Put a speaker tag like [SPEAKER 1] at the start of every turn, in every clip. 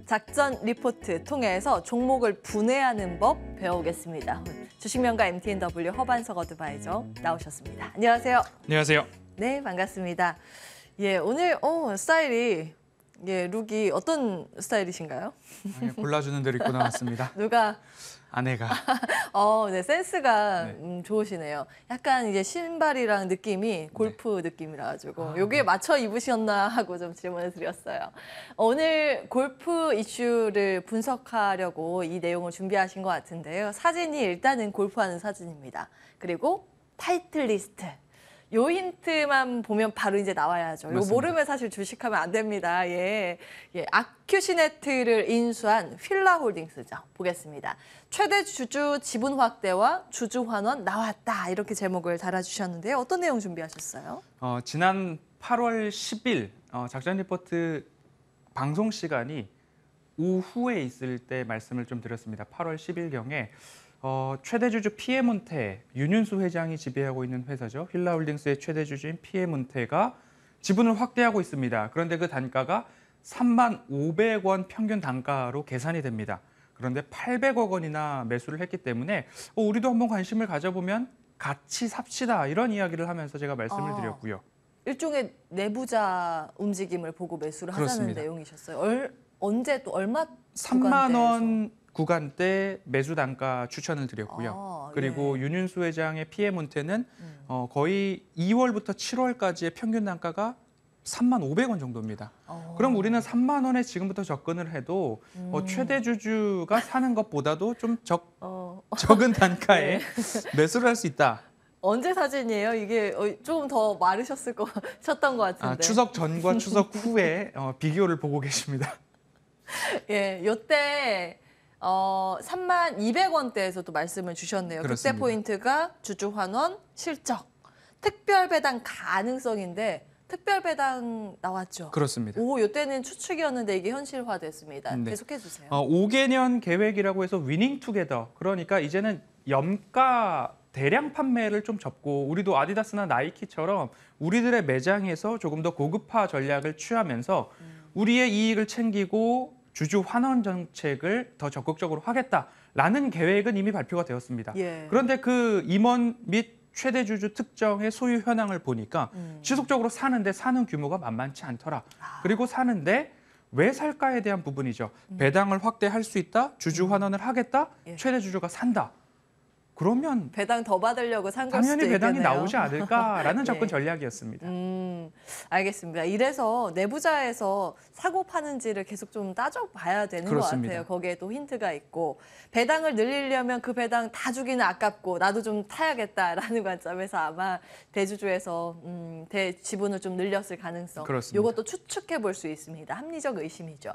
[SPEAKER 1] 작전 리포트 통해서 종목을 분해하는 법 배우겠습니다. 주식명가 MTNW 허반석 어드바이저 나오셨습니다. 안녕하세요.
[SPEAKER 2] 안녕하세요.
[SPEAKER 1] 네, 반갑습니다. 예, 오늘 스타일이 룩이 어떤 스타일이신가요?
[SPEAKER 2] 골라주는 대로 입고 나왔습니다.
[SPEAKER 1] 누가?
[SPEAKER 2] 아내가.
[SPEAKER 1] 네, 센스가
[SPEAKER 2] 네.
[SPEAKER 1] 좋으시네요. 약간 이제 신발이랑 느낌이 골프 느낌이라 가지고 여기에 맞춰 입으셨나 하고 좀 질문을 드렸어요. 오늘 골프 이슈를 분석하려고 이 내용을 준비하신 것 같은데요. 사진이 일단은 골프하는 사진입니다. 그리고 타이틀 리스트. 요 힌트만 보면 바로 이제 나와야죠. 이거 모르면 사실 주식하면 안 됩니다. 예, 아큐시네트를 인수한 휠라홀딩스죠. 보겠습니다. 최대 주주 지분 확대와 주주 환원 나왔다. 이렇게 제목을 달아주셨는데요. 어떤 내용 준비하셨어요?
[SPEAKER 2] 지난 8월 10일 작전 리포트 방송 시간이 오후에 있을 때 말씀을 좀 드렸습니다. 8월 10일경에 최대 주주 피에몬테, 윤윤수 회장이 지배하고 있는 회사죠. 휠라홀딩스의 최대 주주인 피에몬테가 지분을 확대하고 있습니다. 그런데 그 단가가 35,500원 평균 단가로 계산이 됩니다. 그런데 800억 원이나 매수를 했기 때문에 우리도 한번 관심을 가져보면 같이 삽시다 이런 이야기를 하면서 제가 말씀을 드렸고요.
[SPEAKER 1] 일종의 내부자 움직임을 보고 매수를 하자는
[SPEAKER 2] 그렇습니다.
[SPEAKER 1] 내용이셨어요. 언제 또 얼마
[SPEAKER 2] 3만 원 구간대 매수 단가 추천을 드렸고요. 그리고
[SPEAKER 1] 예.
[SPEAKER 2] 윤윤수 회장의 피에몬테는 거의 2월부터 7월까지의 평균 단가가 35,500원 정도입니다. 그럼 우리는 3만 원에 지금부터 접근을 해도 최대 주주가 사는 것보다도 좀 적은 단가에
[SPEAKER 1] 네.
[SPEAKER 2] 매수를 할 수 있다.
[SPEAKER 1] 언제 사진이에요? 이게 조금 더 마르셨을 셨던 것 같은데.
[SPEAKER 2] 추석 전과 추석 후에 비교를 보고 계십니다.
[SPEAKER 1] 예, 요때 32,200원대에서 또 말씀을 주셨네요.
[SPEAKER 2] 그렇습니다.
[SPEAKER 1] 그때 포인트가 주주 환원 실적, 특별 배당 가능성인데 특별 배당 나왔죠.
[SPEAKER 2] 그렇습니다.
[SPEAKER 1] 요때는 추측이었는데 이게 현실화됐습니다.
[SPEAKER 2] 네.
[SPEAKER 1] 계속해 주세요.
[SPEAKER 2] 5개년 계획이라고 해서 위닝 투게더. 그러니까 이제는 염가 대량 판매를 좀 접고 우리도 아디다스나 나이키처럼 우리들의 매장에서 조금 더 고급화 전략을 취하면서 우리의 이익을 챙기고 주주 환원 정책을 더 적극적으로 하겠다라는 계획은 이미 발표가 되었습니다.
[SPEAKER 1] 예.
[SPEAKER 2] 그런데 그 임원 및 최대 주주 특정의 소유 현황을 보니까 지속적으로 사는 규모가 만만치 않더라. 그리고 사는데 왜 살까에 대한 부분이죠. 배당을 확대할 수 있다, 주주 환원을 하겠다,
[SPEAKER 1] 예.
[SPEAKER 2] 최대 주주가 산다. 그러면
[SPEAKER 1] 배당 더 받으려고 산 걸 수도
[SPEAKER 2] 당연히 배당이
[SPEAKER 1] 있겠네요.
[SPEAKER 2] 나오지 않을까라는
[SPEAKER 1] 예.
[SPEAKER 2] 접근 전략이었습니다.
[SPEAKER 1] 알겠습니다. 이래서 내부자에서 사고 파는지를 계속 좀 따져봐야 되는
[SPEAKER 2] 그렇습니다.
[SPEAKER 1] 것 같아요. 거기에 또 힌트가 있고 배당을 늘리려면 그 배당 다 주기는 아깝고 나도 좀 타야겠다라는 관점에서 아마 대주주에서 지분을 좀 늘렸을 가능성.
[SPEAKER 2] 그렇습니다.
[SPEAKER 1] 이것도 추측해 볼 수 있습니다. 합리적 의심이죠.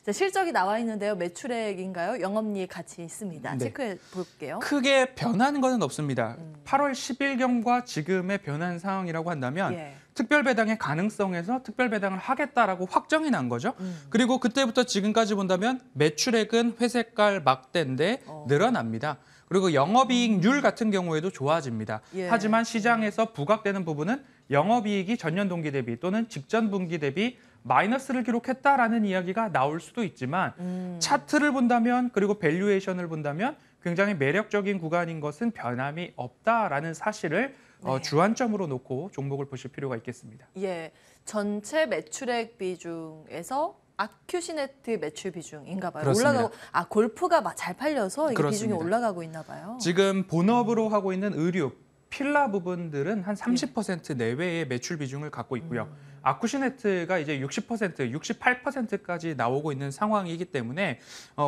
[SPEAKER 1] 자, 실적이 나와 있는데요. 매출액인가요? 영업이익 같이 있습니다.
[SPEAKER 2] 네.
[SPEAKER 1] 체크해 볼게요.
[SPEAKER 2] 크게 변한 것은 없습니다. 8월 10일경과 지금의 변한 상황이라고 한다면
[SPEAKER 1] 예.
[SPEAKER 2] 특별 배당의 가능성에서 특별 배당을 하겠다라고 확정이 난 거죠. 그리고 그때부터 지금까지 본다면 매출액은 회색깔 막대인데 늘어납니다. 그리고 영업이익률 같은 경우에도 좋아집니다.
[SPEAKER 1] 예.
[SPEAKER 2] 하지만 시장에서 부각되는 부분은 영업이익이 전년 동기 대비 또는 직전 분기 대비 마이너스를 기록했다라는 이야기가 나올 수도 있지만 차트를 본다면 그리고 밸류에이션을 본다면 굉장히 매력적인 구간인 것은 변함이 없다라는 사실을 주안점으로 놓고 종목을 보실 필요가 있겠습니다.
[SPEAKER 1] 예, 전체 매출액 비중에서 아큐시네트 매출 비중인가 봐요.
[SPEAKER 2] 그렇습니다.
[SPEAKER 1] 올라가고 골프가 잘 팔려서 이게 비중이
[SPEAKER 2] 그렇습니다.
[SPEAKER 1] 올라가고 있나 봐요.
[SPEAKER 2] 지금 본업으로 하고 있는 의류, 필라 부분들은 한 30% 내외의 매출 비중을 갖고 있고요. 아쿠시네트가 이제 60%, 68%까지 나오고 있는 상황이기 때문에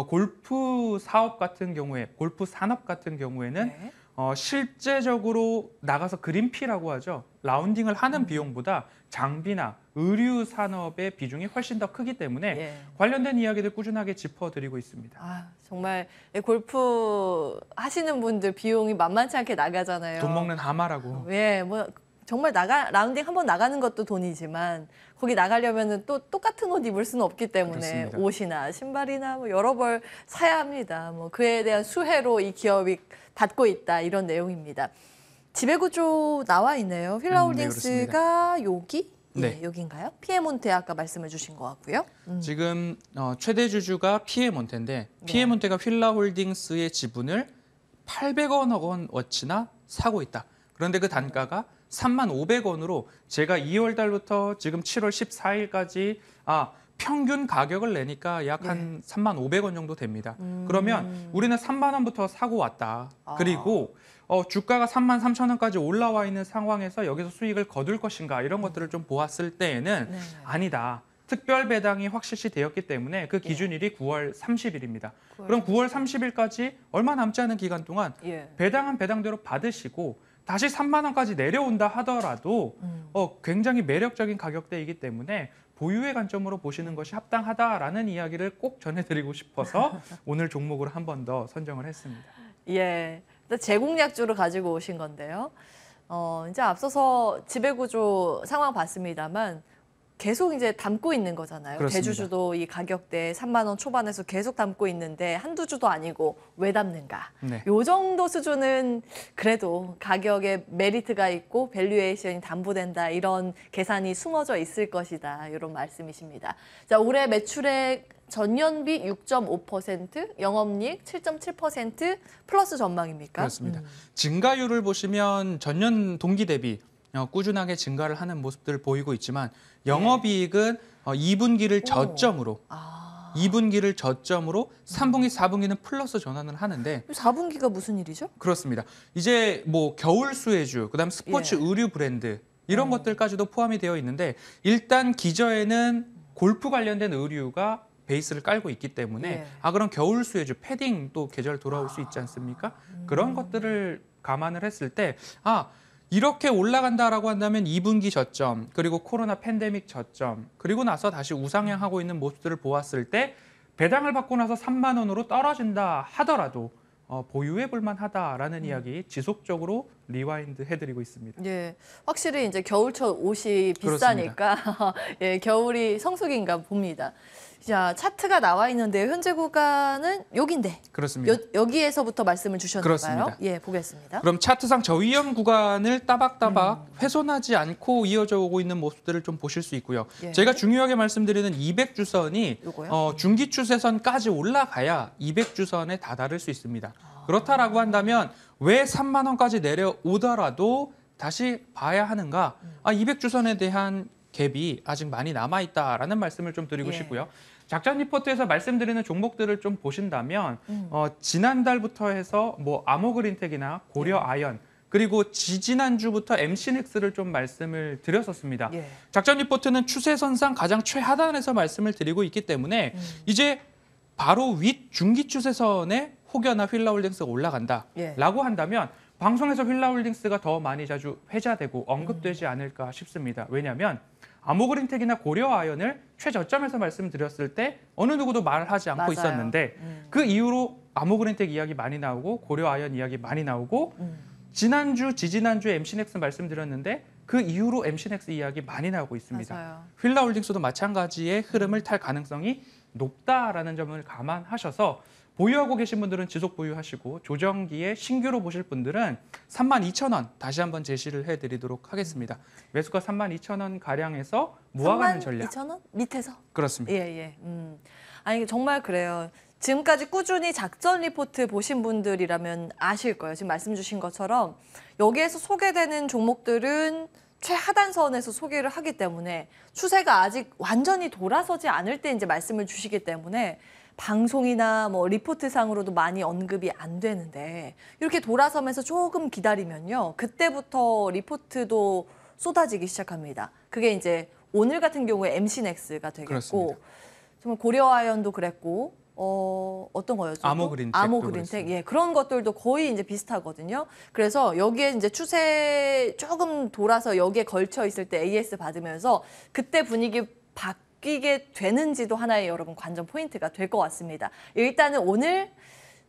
[SPEAKER 2] 골프 사업 같은 경우에, 골프 산업 같은 경우에는
[SPEAKER 1] 네.
[SPEAKER 2] 실제적으로 나가서 그린피라고 하죠. 라운딩을 하는 비용보다 장비나 의류 산업의 비중이 훨씬 더 크기 때문에
[SPEAKER 1] 예.
[SPEAKER 2] 관련된 이야기들 꾸준하게 짚어드리고 있습니다.
[SPEAKER 1] 정말 골프 하시는 분들 비용이 만만치 않게 나가잖아요.
[SPEAKER 2] 돈 먹는 하마라고.
[SPEAKER 1] 예, 뭐 정말 라운딩 한번 나가는 것도 돈이지만 거기 나가려면은 또 똑같은 옷 입을 수는 없기 때문에
[SPEAKER 2] 그렇습니다.
[SPEAKER 1] 옷이나 신발이나 뭐 여러 벌 사야 합니다. 뭐 그에 대한 수혜로 이 기업이 받고 있다 이런 내용입니다. 지배구조 나와 있네요. 휠라홀딩스가 여기
[SPEAKER 2] 네.
[SPEAKER 1] 예, 여기인가요? 피에몬테 아까 말씀을 주신 것 같고요.
[SPEAKER 2] 지금 최대 주주가 피에몬테인데 피에몬테가 휠라홀딩스의 지분을 800억 원어치나 사고 있다. 그런데 그 단가가 3,500원으로 제가 2월 달부터 지금 7월 14일까지 평균 가격을 내니까 약 한 3,500원 정도 됩니다. 그러면 우리는 3만 원부터 사고 왔다. 그리고 주가가 33,000원까지 올라와 있는 상황에서 여기서 수익을 거둘 것인가 이런 것들을 좀 보았을 때에는
[SPEAKER 1] 네.
[SPEAKER 2] 아니다. 특별 배당이 확실시 되었기 때문에 그 기준일이 9월 30일입니다. 그럼 9월 30일까지 얼마 남지 않은 기간 동안
[SPEAKER 1] 예.
[SPEAKER 2] 배당은 배당대로 받으시고 다시 3만 원까지 내려온다 하더라도 굉장히 매력적인 가격대이기 때문에 보유의 관점으로 보시는 것이 합당하다라는 이야기를 꼭 전해드리고 싶어서 오늘 종목을 한 번 더 선정을 했습니다.
[SPEAKER 1] 예. 일단 제공약주를 가지고 오신 건데요. 이제 앞서서 지배구조 상황 봤습니다만 계속 이제 담고 있는 거잖아요.
[SPEAKER 2] 그렇습니다.
[SPEAKER 1] 대주주도 이 가격대 3만 원 초반에서 계속 담고 있는데 한두 주도 아니고 왜 담는가?
[SPEAKER 2] 네.
[SPEAKER 1] 요 정도 수준은 그래도 가격에 메리트가 있고 밸류에이션이 담보된다 이런 계산이 숨어져 있을 것이다 이런 말씀이십니다. 자, 올해 매출액 전년비 6.5%, 영업이익 7.7% 플러스 전망입니까?
[SPEAKER 2] 그렇습니다. 증가율을 보시면 전년 동기 대비 꾸준하게 증가를 하는 모습들을 보이고 있지만 영업이익은 2분기를 저점으로 2분기를 저점으로 3분기, 4분기는 플러스 전환을 하는데
[SPEAKER 1] 4분기가 무슨 일이죠?
[SPEAKER 2] 그렇습니다. 이제 뭐 겨울 수혜주, 그다음 스포츠 의류 브랜드 이런 것들까지도 포함이 되어 있는데 일단 기저에는 골프 관련된 의류가 베이스를 깔고 있기 때문에 그럼 겨울 수혜주 패딩 또 계절 돌아올 수 있지 않습니까? 그런 것들을 감안을 했을 때 이렇게 올라간다라고 한다면 2분기 저점, 그리고 코로나 팬데믹 저점, 그리고 나서 다시 우상향하고 있는 모습들을 보았을 때 배당을 받고 나서 3만 원으로 떨어진다 하더라도 보유해 볼 만하다라는 이야기 지속적으로 리와인드 해드리고 있습니다.
[SPEAKER 1] 예, 확실히 이제 겨울철 옷이 비싸니까 예, 겨울이 성수기인가 봅니다. 자, 차트가 나와 있는데 현재 구간은 여긴데.
[SPEAKER 2] 그렇습니다.
[SPEAKER 1] 여기에서부터 말씀을 주셨나요?
[SPEAKER 2] 그렇습니다.
[SPEAKER 1] 예, 보겠습니다.
[SPEAKER 2] 그럼 차트상 저위험 구간을 따박따박 훼손하지 않고 이어져 오고 있는 모습들을 좀 보실 수 있고요.
[SPEAKER 1] 예.
[SPEAKER 2] 제가 중요하게 말씀드리는 200주선이
[SPEAKER 1] 요거요?
[SPEAKER 2] 중기 추세선까지 올라가야 200주선에 다다를 수 있습니다. 그렇다라고 한다면 왜 3만 원까지 내려오더라도 다시 봐야 하는가? 200주선에 대한 갭이 아직 많이 남아있다라는 말씀을 좀 드리고 싶고요. 작전 리포트에서 말씀드리는 종목들을 좀 보신다면 지난달부터 해서 뭐 아모그린텍이나 고려아연 그리고 지지난주부터 MC넥스를 좀 말씀을 드렸었습니다. 작전 리포트는 추세선상 가장 최하단에서 말씀을 드리고 있기 때문에 이제 바로 윗 중기 추세선에 혹여나 휠라홀딩스가 올라간다라고 한다면 방송에서 휠라홀딩스가 더 많이 자주 회자되고 언급되지 않을까 싶습니다. 왜냐하면 아모그린텍이나 고려아연을 최저점에서 말씀드렸을 때 어느 누구도 말을 하지 않고 있었는데 그 이후로 아모그린텍 이야기 많이 나오고 고려아연 이야기 많이 나오고 지난주, 지지난주에 MC넥스 말씀드렸는데 그 이후로 MC넥스 이야기 많이 나오고 있습니다.
[SPEAKER 1] 맞아요.
[SPEAKER 2] 휠라홀딩스도 마찬가지의 흐름을 탈 가능성이 높다라는 점을 감안하셔서 보유하고 계신 분들은 지속 보유하시고 조정기에 신규로 보실 분들은 32,000원 다시 한번 제시를 해드리도록 하겠습니다. 매수가 32,000원 가량에서 모아가는 전략.
[SPEAKER 1] 32,000원? 밑에서?
[SPEAKER 2] 그렇습니다.
[SPEAKER 1] 예. 아니 정말 그래요. 지금까지 꾸준히 작전 리포트 보신 분들이라면 아실 거예요. 지금 말씀 주신 것처럼 여기에서 소개되는 종목들은 최하단선에서 소개를 하기 때문에 추세가 아직 완전히 돌아서지 않을 때 이제 말씀을 주시기 때문에 방송이나 뭐 리포트상으로도 많이 언급이 안 되는데 이렇게 돌아서면서 조금 기다리면요. 그때부터 리포트도 쏟아지기 시작합니다. 그게 이제 오늘 같은 경우에 MC넥스가 되겠고
[SPEAKER 2] 그렇습니다.
[SPEAKER 1] 정말 고려아연도 그랬고 어떤 거였죠?
[SPEAKER 2] 아모그린텍.
[SPEAKER 1] 예, 그런 것들도 거의 이제 비슷하거든요. 그래서 여기에 이제 추세 조금 돌아서 여기에 걸쳐 있을 때 AS 받으면서 그때 분위기 바뀌게 되는지도 하나의 여러분 관전 포인트가 될 것 같습니다. 일단은 오늘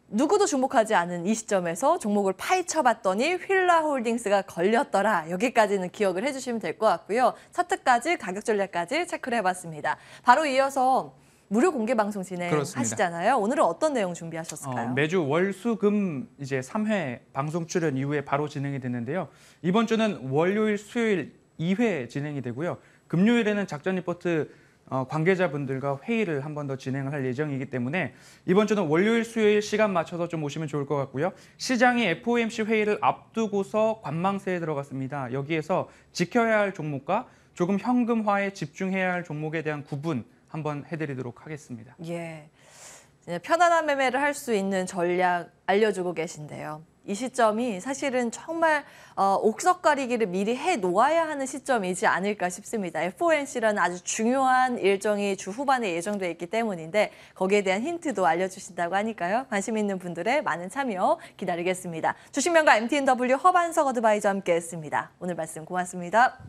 [SPEAKER 1] 누구도 주목하지 않은 이 시점에서 종목을 파헤쳐봤더니 휠라홀딩스가 걸렸더라. 여기까지는 기억을 해주시면 될 것 같고요. 차트까지 가격 전략까지 체크를 해봤습니다. 바로 이어서 무료 공개 방송 진행하시잖아요. 오늘은 어떤 내용 준비하셨을까요?
[SPEAKER 2] 매주 월, 수, 금 이제 3회 방송 출연 이후에 바로 진행이 됐는데요. 이번 주는 월요일, 수요일 2회 진행이 되고요. 금요일에는 작전 리포트 관계자분들과 회의를 한 번 더 진행을 할 예정이기 때문에 이번 주는 월요일, 수요일 시간 맞춰서 좀 오시면 좋을 것 같고요. 시장이 FOMC 회의를 앞두고서 관망세에 들어갔습니다. 여기에서 지켜야 할 종목과 조금 현금화에 집중해야 할 종목에 대한 구분 한번 해드리도록 하겠습니다.
[SPEAKER 1] 예, 편안한 매매를 할 수 있는 전략 알려주고 계신데요. 이 시점이 사실은 정말 옥석 가리기를 미리 해 놓아야 하는 시점이지 않을까 싶습니다. FOMC라는 아주 중요한 일정이 주 후반에 예정돼 있기 때문인데 거기에 대한 힌트도 알려주신다고 하니까요. 관심 있는 분들의 많은 참여 기다리겠습니다. 주식명가 MTNW 허반석 어드바이저 함께했습니다. 오늘 말씀 고맙습니다.